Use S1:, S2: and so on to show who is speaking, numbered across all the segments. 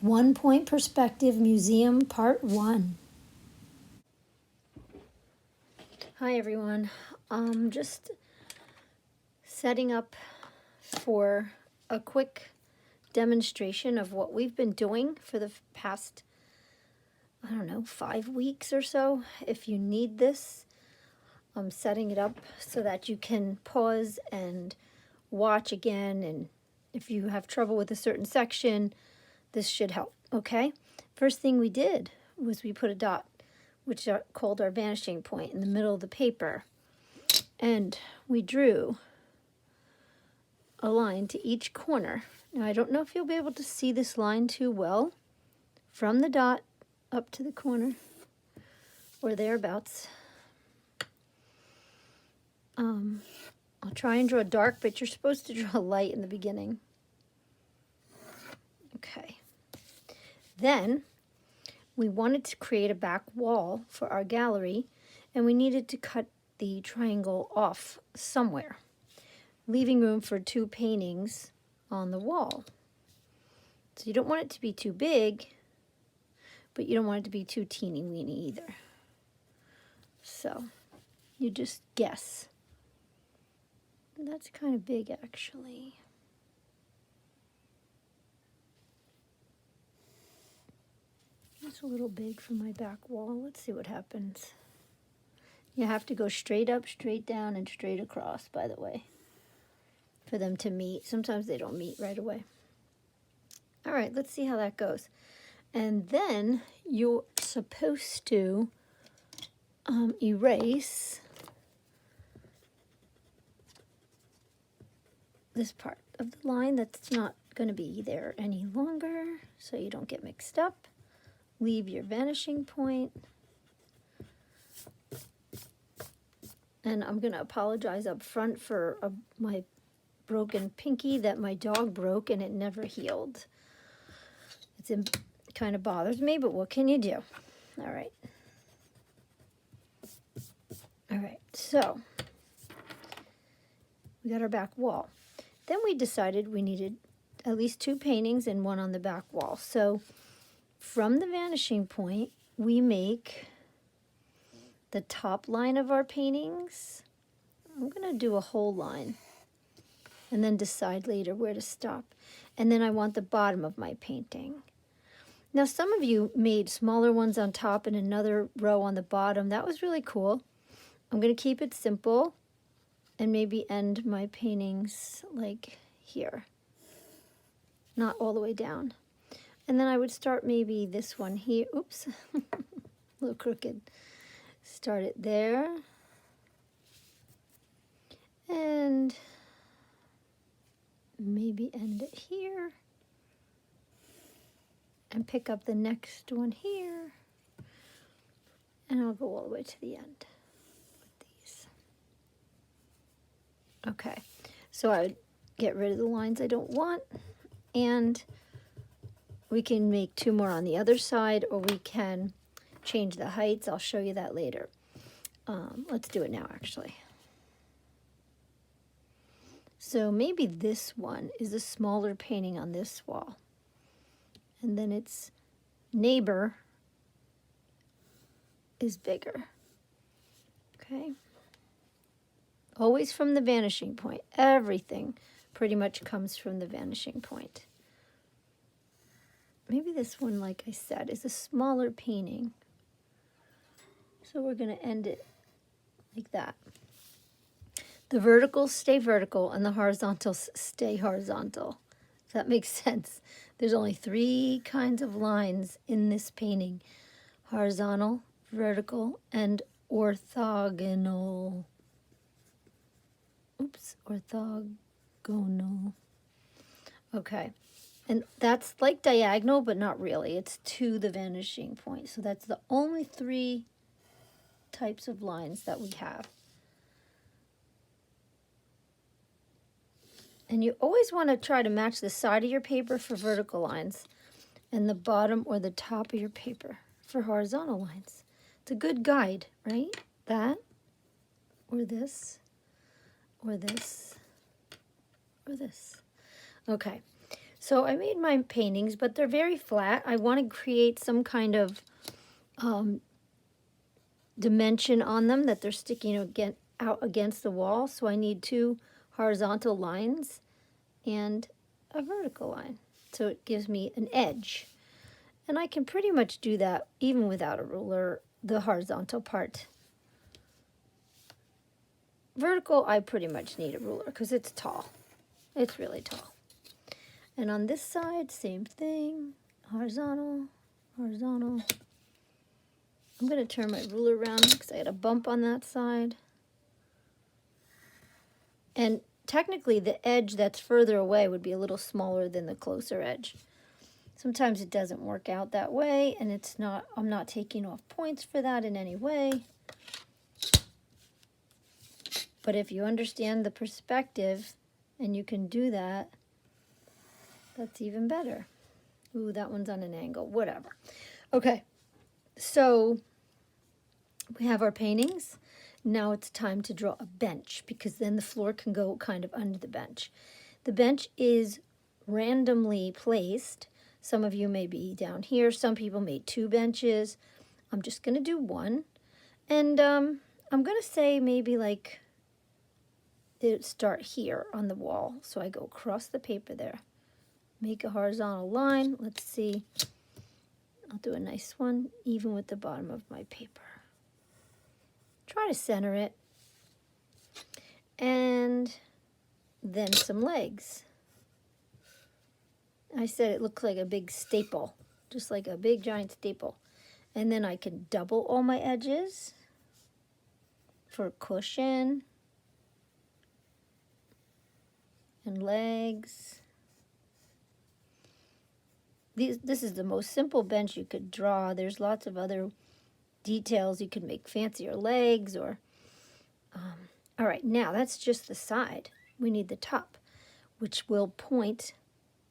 S1: One Point Perspective Museum Part 1. Hi everyone. Just setting up for a quick demonstration of what we've been doing for the past, 5 weeks or so. If you need this, I'm setting it up so that you can pause and watch again, and if you have trouble with a certain section, this should help, okay? First thing we did was we put a dot, which are called our vanishing point, in the middle of the paper. And we drew a line to each corner. Now, I don't know if you'll be able to see this line too well from the dot up to the corner or thereabouts. I'll try and draw dark, but you're supposed to draw light in the beginning. Okay. Then we wanted to create a back wall for our gallery, and we needed to cut the triangle off somewhere, leaving room for 2 paintings on the wall. So you don't want it to be too big, but you don't want it to be too teeny weeny either. So you just guess. That's kind of big, actually. It's a little big for my back wall. Let's see what happens. You have to go straight up, straight down, and straight across, by the way, for them to meet. Sometimes they don't meet right away. All right, let's see how that goes. And then you're supposed to erase this part of the line that's not going to be there any longer, so you don't get mixed up. Leave your vanishing point. And I'm going to apologize up front for my broken pinky that my dog broke and it never healed. It kind of bothers me, but what can you do? All right. All right, so we got our back wall. Then we decided we needed at least 2 paintings and 1 on the back wall. So from the vanishing point, we make the top line of our paintings. I'm going to do a whole line and then decide later where to stop. And then I want the bottom of my painting. Now, some of you made smaller ones on top and another row on the bottom. That was really cool. I'm going to keep it simple and maybe end my paintings like here, not all the way down. And then I would start maybe this one here. Oops, a little crooked. Start it there. And maybe end it here. And pick up the next one here. And I'll go all the way to the end with these. Okay, so I would get rid of the lines I don't want, and we can make 2 more on the other side, or we can change the heights. I'll show you that later. Let's do it now, actually. So maybe this one is a smaller painting on this wall, and then its neighbor is bigger. Okay. Always from the vanishing point. Everything pretty much comes from the vanishing point. Maybe this one, like I said, is a smaller painting. So we're going to end it like that. The verticals stay vertical and the horizontals stay horizontal. Does that make sense? There's only 3 kinds of lines in this painting: horizontal, vertical, and orthogonal. Oops, orthogonal. Okay, and that's like diagonal, but not really. It's to the vanishing point. So that's the only 3 types of lines that we have. And you always want to try to match the side of your paper for vertical lines and the bottom or the top of your paper for horizontal lines. It's a good guide, right? That, or this, or this, or this. Okay, So I made my paintings, but they're very flat. I want to create some kind of dimension on them that they're sticking out against the wall. So I need 2 horizontal lines and a vertical line. So it gives me an edge. And I can pretty much do that even without a ruler, the horizontal part. Vertical, I pretty much need a ruler because it's tall. It's really tall. And on this side, same thing. Horizontal, horizontal. I'm going to turn my ruler around because I had a bump on that side. And technically, the edge that's further away would be a little smaller than the closer edge. Sometimes it doesn't work out that way, and I'm not taking off points for that in any way. But if you understand the perspective and you can do that, that's even better. Ooh, that one's on an angle, whatever. Okay, so we have our paintings. Now it's time to draw a bench because then the floor can go kind of under the bench. The bench is randomly placed. Some of you may be down here. Some people made 2 benches. I'm just going to do 1. And I'm going to say maybe like it start here on the wall. So I go across the paper there. Make a horizontal line. Let's see. I'll do a nice one even with the bottom of my paper. Try to center it. And then some legs. I said it looked like a big staple, just like a big giant staple. And then I can double all my edges for cushion and legs. This is the most simple bench you could draw. There's lots of other details. You could make fancier legs or... all right, now that's just the side. We need the top, which will point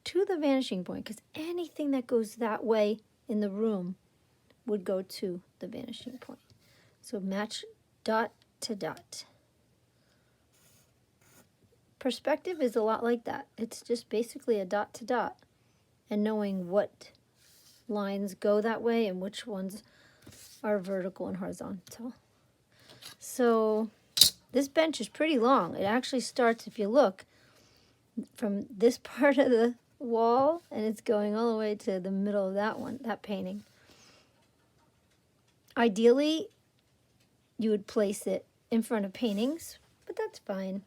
S1: to the vanishing point because anything that goes that way in the room would go to the vanishing point. So match dot to dot. Perspective is a lot like that. It's just basically a dot to dot and knowing what lines go that way and which ones are vertical and horizontal. So this bench is pretty long. It actually starts, if you look, from this part of the wall and it's going all the way to the middle of that painting. Ideally, you would place it in front of paintings, but that's fine.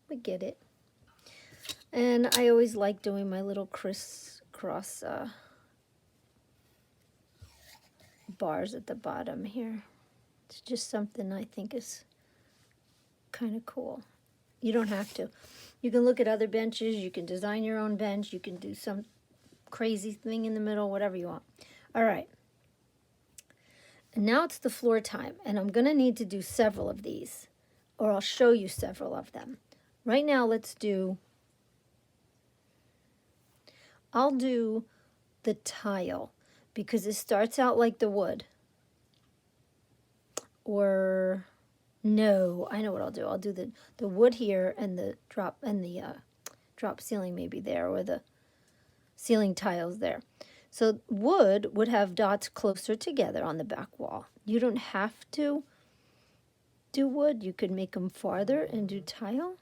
S1: We get it. And I always like doing my little crisscross bars at the bottom here. It's just something I think is kind of cool. You don't have to. You can look at other benches. You can design your own bench. You can do some crazy thing in the middle, whatever you want. All right. And now it's the floor time, and I'm going to need to do several of these, or I'll show you several of them. Right now, I'll do the tile, because it starts out like the wood. Or... no, I know what I'll do. I'll do the wood here and the drop ceiling maybe there, or the ceiling tiles there. So wood would have dots closer together on the back wall. You don't have to do wood. You could make them farther and do tile.